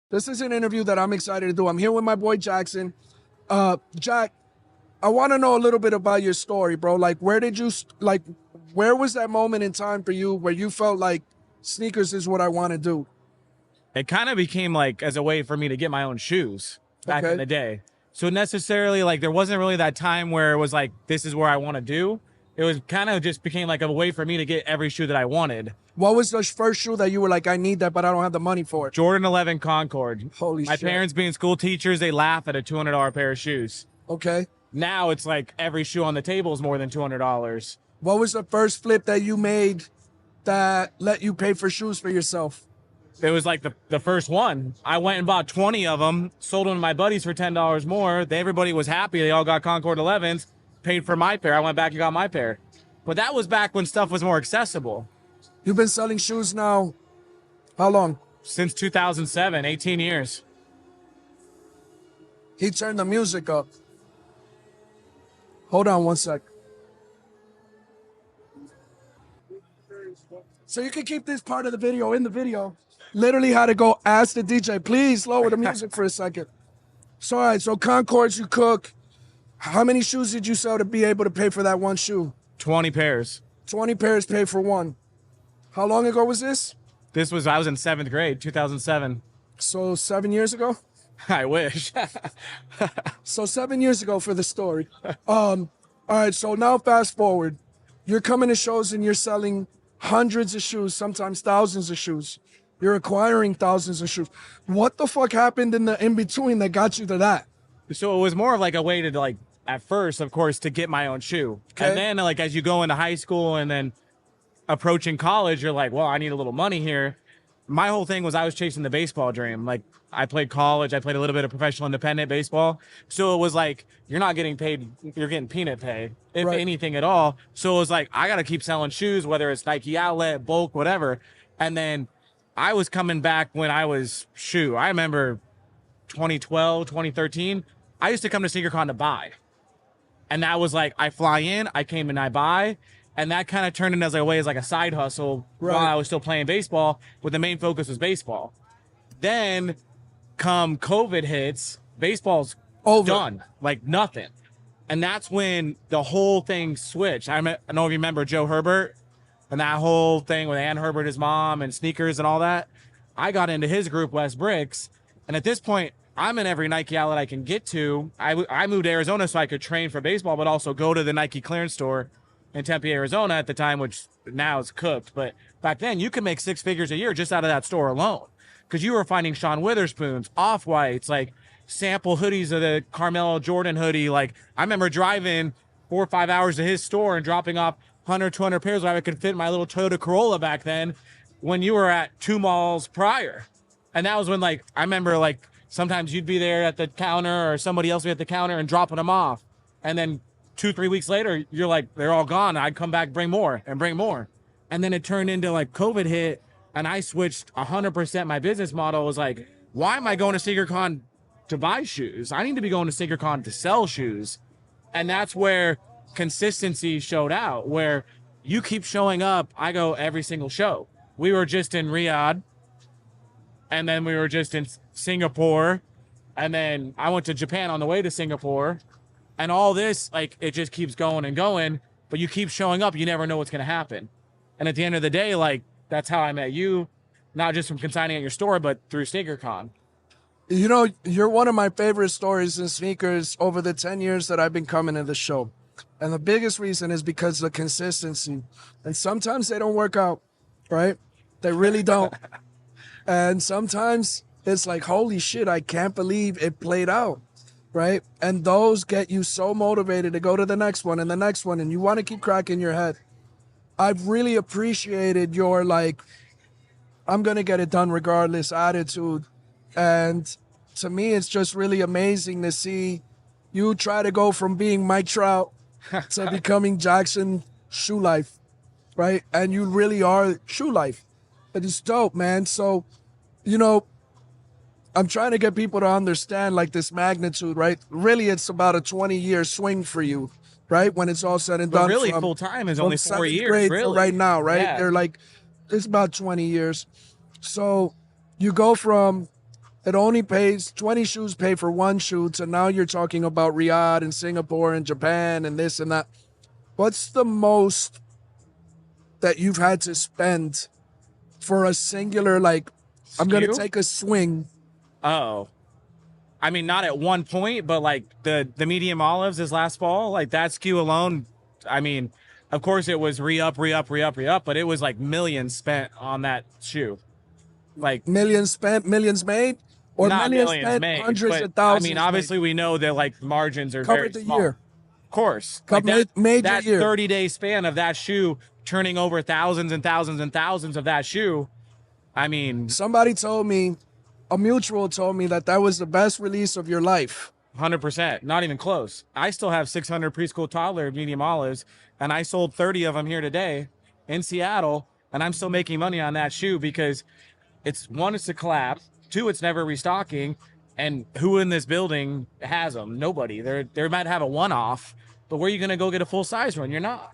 This is an interview that I'm excited to do. I'm here with my boy Jackson. Jack, I want to know a little bit about your story, bro. Like, where was that moment in time for you where you felt like sneakers is what I want to do? It kind of became like as a way for me to get my own shoes back in Okay. the day. So necessarily like there wasn't really that time where it was like, this is where I want to do. It was kind of just became like a way for me to get every shoe that I wanted. What was the first shoe that you were like, I need that, but I don't have the money for it? Jordan 11 Concord. Holy My shit. parents being school teachers, they laugh at a $200 pair of shoes. Okay. Now it's like every shoe on the table is more than $200. What was the first flip that you made that let you pay for shoes for yourself? It was like the first one. I went and bought 20 of them, sold them to my buddies for $10 more. Everybody was happy. They all got Concord 11s, paid for my pair. I went back and got my pair. But that was back when stuff was more accessible. You've been selling shoes now, how long? Since 2007, 18 years. He turned the music up. Hold on one sec. So you can keep this part of the video in the video. Literally had to go ask the DJ, please lower the music for a second. So, all right, so Concords you cook. How many shoes did you sell to be able to pay for that one shoe? 20 pairs. 20 pairs paid for one. How long ago was this? I was in 7th grade, 2007. So 7 years ago? I wish. So 7 years ago for the story. All right, so now fast forward. You're coming to shows and you're selling hundreds of shoes, sometimes thousands of shoes. You're acquiring thousands of shoes. What the fuck happened in the in-between that got you to that? So it was more of like a way to like, at first, of course, to get my own shoe. Okay. And then like, as you go into high school and then approaching college, you're like, well, I need a little money here. My whole thing was I was chasing the baseball dream. Like I played college, I played a little bit of professional independent baseball. So it was like, you're not getting paid, you're getting peanut pay, if Right. anything at all. So it was like, I got to keep selling shoes, whether it's Nike outlet, bulk, whatever. And then I was coming back when I was I remember 2012, 2013, I used to come to SneakerCon to buy. And that was like, I fly in, I came and I buy. And that kind of turned into as a way as like a side hustle while I was still playing baseball, but the main focus was baseball. Then come COVID hits, baseball's Over. done, like nothing. And that's when the whole thing switched. I don't know if you remember Joe Herbert and that whole thing with Ann Herbert, his mom, and sneakers and all that. I got into his group, West Bricks. And at this point, I'm in every Nike outlet I can get to. I moved to Arizona so I could train for baseball, but also go to the Nike clearance store in Tempe, Arizona at the time, which now is cooked. But back then, you could make 6 figures a year just out of that store alone. Because you were finding Sean Witherspoons, Off-Whites, like sample hoodies of the Carmelo Jordan hoodie. Like, I remember driving 4 or 5 hours to his store and dropping off 100, 200 pairs where I could fit my little Toyota Corolla back then when you were at 2 malls prior. And that was when, like, I remember, like, sometimes you'd be there at the counter or somebody else would be at the counter and dropping them off. And then 2-3 weeks later, you're like, they're all gone. I'd come back, bring more and bring more. And then it turned into like COVID hit and I switched 100%. My business model was like, why am I going to SneakerCon to buy shoes? I need to be going to SneakerCon to sell shoes. And that's where consistency showed out, where you keep showing up. I go every single show. We were just in Riyadh and then we were just in Singapore. And then I went to Japan on the way to Singapore. And all this, like, it just keeps going and going, but you keep showing up. You never know what's going to happen. And at the end of the day, like, that's how I met you, not just from consigning at your store, but through SneakerCon. You know, you're one of my favorite stories in sneakers over the 10 years that I've been coming to the show. And the biggest reason is because of the consistency. And sometimes they don't work out, right? They really don't. And sometimes it's like, holy shit, I can't believe it played out. Right? And those get you so motivated to go to the next one and the next one, and you want to keep cracking your head. I've really appreciated your, like, I'm going to get it done regardless attitude. And to me, it's just really amazing to see you try to go from being Mike Trout to becoming Jackson Shoe Life, right? And you really are Shoe Life. It is dope, man. So, you know, I'm trying to get people to understand like this magnitude, right? Really, it's about a 20-year swing for you, right? When it's all said and done. But really, full time is only 4 years, really. Right now, right? Yeah. They're like, it's about 20 years. So you go from it only pays 20 shoes pay for one shoe, to now you're talking about Riyadh and Singapore and Japan and this and that. What's the most that you've had to spend for a singular, like, I'm going to Skew? take a swing? Oh, I mean, not at one point, but like the medium olives this last fall, like that skew alone. I mean, of course it was re-up, but it was like millions spent on that shoe. Like Millions spent, millions made? Or not millions millions spent, made, hundreds but of I mean, thousands made? obviously we know that like margins are very Covered the small. year. Of course, like Made your that year. 30-day span of that shoe turning over thousands and thousands and thousands of that shoe. I mean, Somebody told me, a mutual told me that was the best release of your life. 100%, not even close. I still have 600 preschool toddler medium olives, and I sold 30 of them here today in Seattle, and I'm still making money on that shoe because it's one, it's a collab, two, it's never restocking, and who in this building has them? Nobody. They might have a one-off, but where are you gonna go get a full size one? You're not.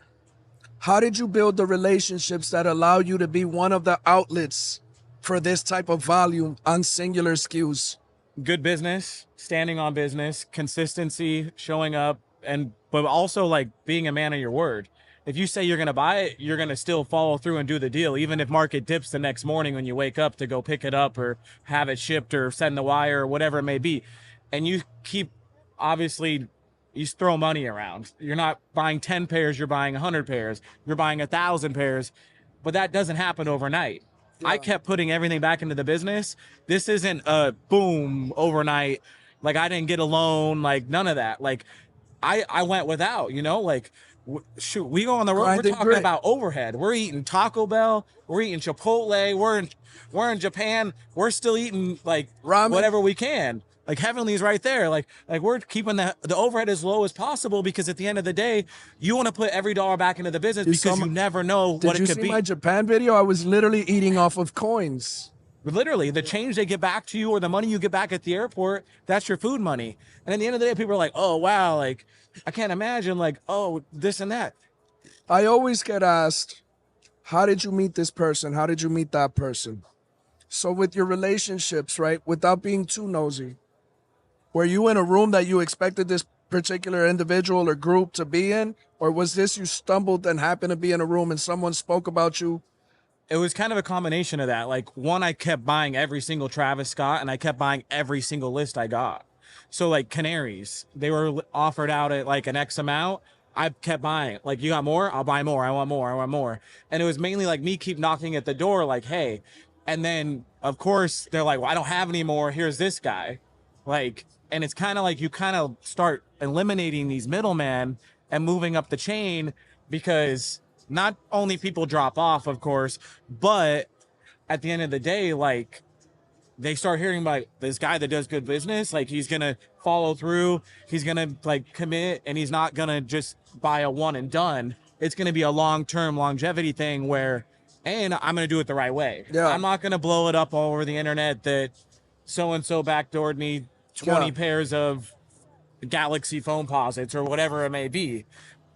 How did you build the relationships that allow you to be one of the outlets for this type of volume on singular SKUs? Good business, standing on business, consistency, showing up, but also like being a man of your word. If you say you're going to buy it, you're going to still follow through and do the deal, even if market dips the next morning when you wake up to go pick it up or have it shipped or send the wire or whatever it may be. And you keep, obviously, you throw money around. You're not buying 10 pairs, you're buying 100 pairs, you're buying 1,000 pairs, but that doesn't happen overnight. I kept putting everything back into the business. This isn't a boom overnight. Like I didn't get a loan, like none of that. Like I went without, like shoot, we go on the road. We're talking about overhead. We're eating Taco Bell. We're eating Chipotle. We're in Japan. We're still eating like Ramen. Whatever we can. Like Heavenly's right there. Like we're keeping the overhead as low as possible because at the end of the day, you want to put every dollar back into the business because you never know what it could be. Did you see my Japan video? I was literally eating off of coins. Literally, the change they get back to you or the money you get back at the airport, that's your food money. And at the end of the day, people are like, oh, wow, like, I can't imagine, like, oh, this and that. I always get asked, how did you meet this person? How did you meet that person? So with your relationships, right, without being too nosy, were you in a room that you expected this particular individual or group to be in? Or was this you stumbled and happened to be in a room and someone spoke about you? It was kind of a combination of that. Like, one, I kept buying every single Travis Scott, and I kept buying every single list I got. So, like, canaries, they were offered out at, like, an X amount. I kept buying. Like, you got more? I'll buy more. I want more. I want more. And it was mainly, like, me keep knocking at the door, like, hey. And then, of course, they're like, well, I don't have any more. Here's this guy. Like, and it's kind of like you kind of start eliminating these middlemen and moving up the chain because not only people drop off, of course, but at the end of the day, like they start hearing about this guy that does good business. Like he's going to follow through. He's going to like commit and he's not going to just buy a one and done. It's going to be a long-term longevity thing where, and I'm going to do it the right way. Yeah. I'm not going to blow it up all over the internet that so-and-so backdoored me 20 pairs of Galaxy phone posits or whatever it may be,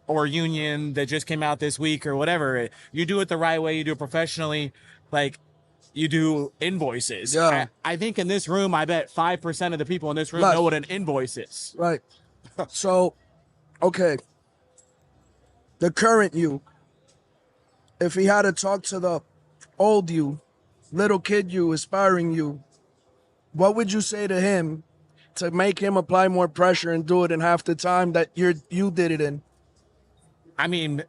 or Union that just came out this week or whatever. You do it the right way. You do it professionally. Like you do invoices. Yeah. I think in this room, I bet 5% of the people in this room know what an invoice is. Right. So, okay. The current you, if he had to talk to the old you, little kid you, aspiring you, what would you say to him to make him apply more pressure and do it in half the time that you did it in? I mean,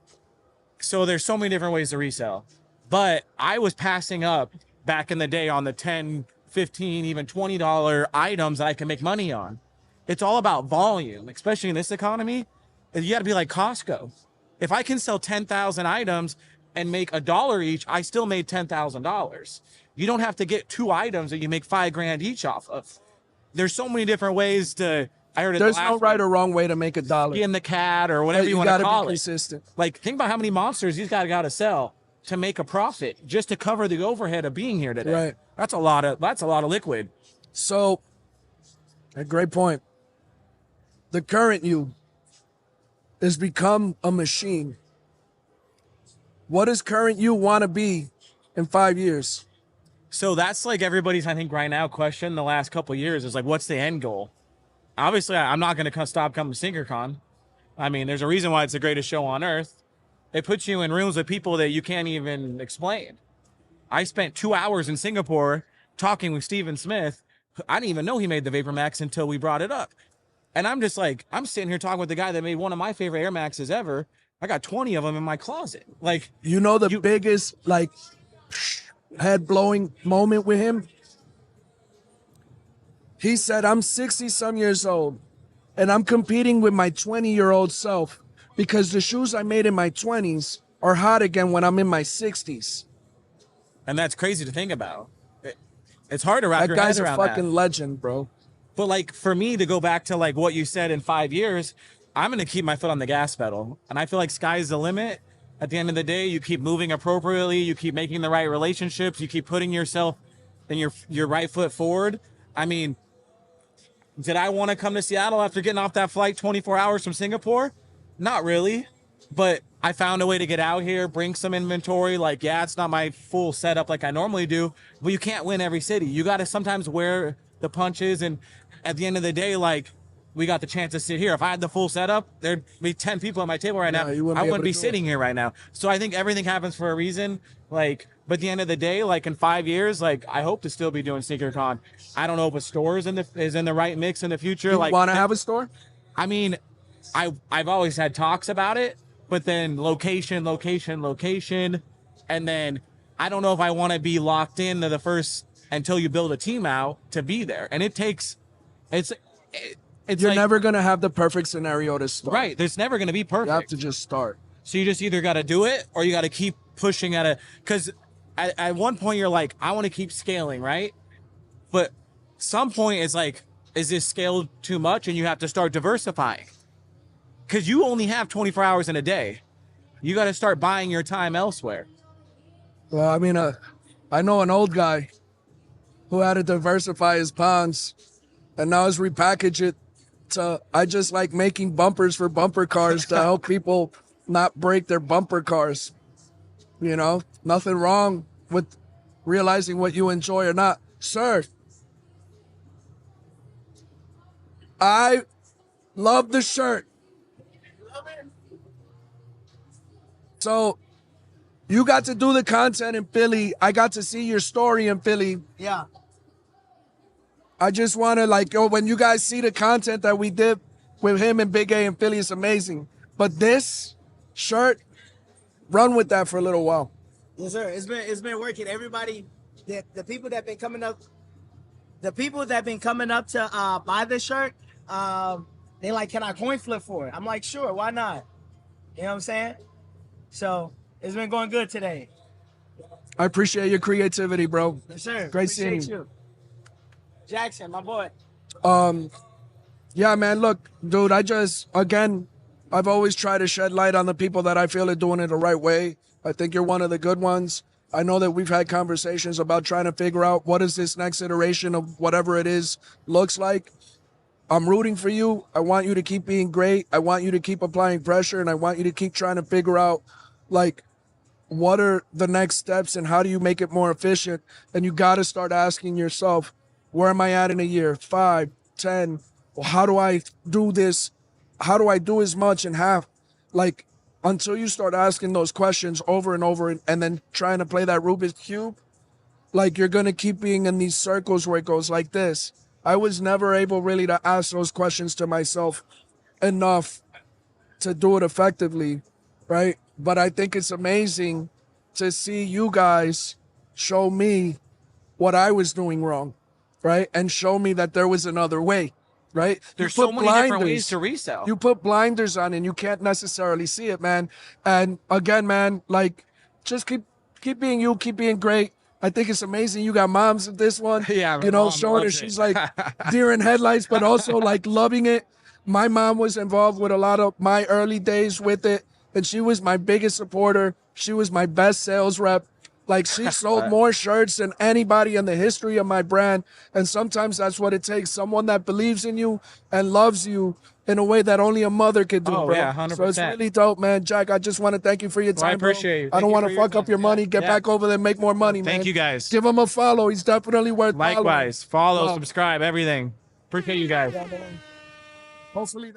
so there's so many different ways to resell, but I was passing up back in the day on the 10, 15, even $20 items that I can make money on. It's all about volume, especially in this economy. You got to be like Costco. If I can sell 10,000 items and make $1 each, I still made $10,000. You don't have to get 2 items that you make $5,000 each off of. There's so many different ways to. I heard it. There's no right or wrong way to make $1. In the cat or whatever you want to call it. You got to be consistent. Like think about how many monsters these guys got to sell to make a profit just to cover the overhead of being here today. Right. That's a lot of liquid. So, a great point. The current you has become a machine. What does current you want to be in 5 years? So that's like everybody's, I think, right now question the last couple of years is like, what's the end goal? Obviously, I'm not going to stop coming to SneakerCon. I mean, there's a reason why it's the greatest show on earth. It puts you in rooms with people that you can't even explain. I spent 2 hours in Singapore talking with Steven Smith. I didn't even know he made the Vapor Max until we brought it up. And I'm just like, I'm sitting here talking with the guy that made one of my favorite Air Maxes ever. I got 20 of them in my closet. Like, You know the biggest like head blowing moment with him? He said, I'm 60 some years old and I'm competing with my 20-year-old self because the shoes I made in my 20s are hot again when I'm in my 60s. and that's crazy to think about. It's hard to wrap That your head guy's a around fucking that. legend, bro. But like for me to go back to like what you said in 5 years, I'm going to keep my foot on the gas pedal. And I feel like sky's the limit. At the end of the day, you keep moving appropriately, you keep making the right relationships, you keep putting yourself and your right foot forward. I mean, did I want to come to Seattle after getting off that flight 24 hours from Singapore? Not really. But I found a way to get out here, bring some inventory. Like, yeah, it's not my full setup like I normally do, but you can't win every city. You got to sometimes wear the punches. And at the end of the day, like, we got the chance to sit here. If I had the full setup, there'd be 10 people at my table right now. You wouldn't I be able wouldn't to be do sitting here right now. So I think everything happens for a reason. Like, but at the end of the day, like in 5 years, like I hope to still be doing SneakerCon. I don't know if a store is in the right mix in the future. You Like, want to have a store? I mean, I've always had talks about it, but then location, and then I don't know if I want to be locked into the first until you build a team out to be there. And it takes, it's You're like, never going to have the perfect scenario to start. right. There's never going to be You perfect. have to just start. So you just either got to do it or you got to keep pushing at it. Because at one point you're like, I want to keep scaling, right? But some point it's like, is this scaled too much? And you have to start diversifying. Because you only have 24 hours in a day. You got to start buying your time elsewhere. Well, I mean, I know an old guy who had to diversify his ponds and now has repackaged it to, I just like making bumpers for bumper cars to help people not break their bumper cars. You know, nothing wrong with realizing what you enjoy or not. Sir, I love the shirt. So you got to do the content in Philly. I got to see your story in Philly. Yeah. I just want to like, when you guys see the content that we did with him and Big A in Philly, it's amazing. But this shirt, run with that for a little while. Yes, sir. It's been working. Everybody, the people that been coming up, to buy this shirt, they like, can I coin flip for it? I'm like, sure, why not? You know what I'm saying? So it's been going good today. I appreciate your creativity, bro. Yes, sir. Great seeing Appreciate you. Jackson, my boy. Yeah, man, look, dude, I've always tried to shed light on the people that I feel are doing it the right way. I think you're one of the good ones. I know that we've had conversations about trying to figure out what is this next iteration of whatever it is looks like. I'm rooting for you. I want you to keep being great. I want you to keep applying pressure, and I want you to keep trying to figure out, like, what are the next steps and how do you make it more efficient? And you got to start asking yourself, where am I at in a year? 5, 10? Well, how do I do this? How do I do as much in half? Like, until you start asking those questions over and over and then trying to play that Rubik's Cube, like, you're going to keep being in these circles where it goes like this. I was never able really to ask those questions to myself enough to do it effectively, right? But I think it's amazing to see you guys show me what I was doing wrong, right? And show me that there was another way, right? There's You so put many different ways to resell. You put blinders on and you can't necessarily see it, man. And again, man, like, just keep being you, keep being great. I think it's amazing. You got moms at this one, Yeah, my you know, mom showing her loves it. she's like deer in headlights, but also like loving it. My mom was involved with a lot of my early days with it, and she was my biggest supporter. She was my best sales rep. Like, she sold more shirts than anybody in the history of my brand. And sometimes that's what it takes. Someone that believes in you and loves you in a way that only a mother could do, Oh, bro. yeah, So it's 100%. really dope, man. Jack, I just want to thank you for your Well, I time, bro. appreciate you. I Thank don't you want for to your fuck up time. your money. Yeah, Get yeah. back over there and make more money, man. Thank you, guys. Give him a follow. He's definitely worth following. Likewise. Follow, Love. subscribe, everything. Appreciate you guys. Hopefully.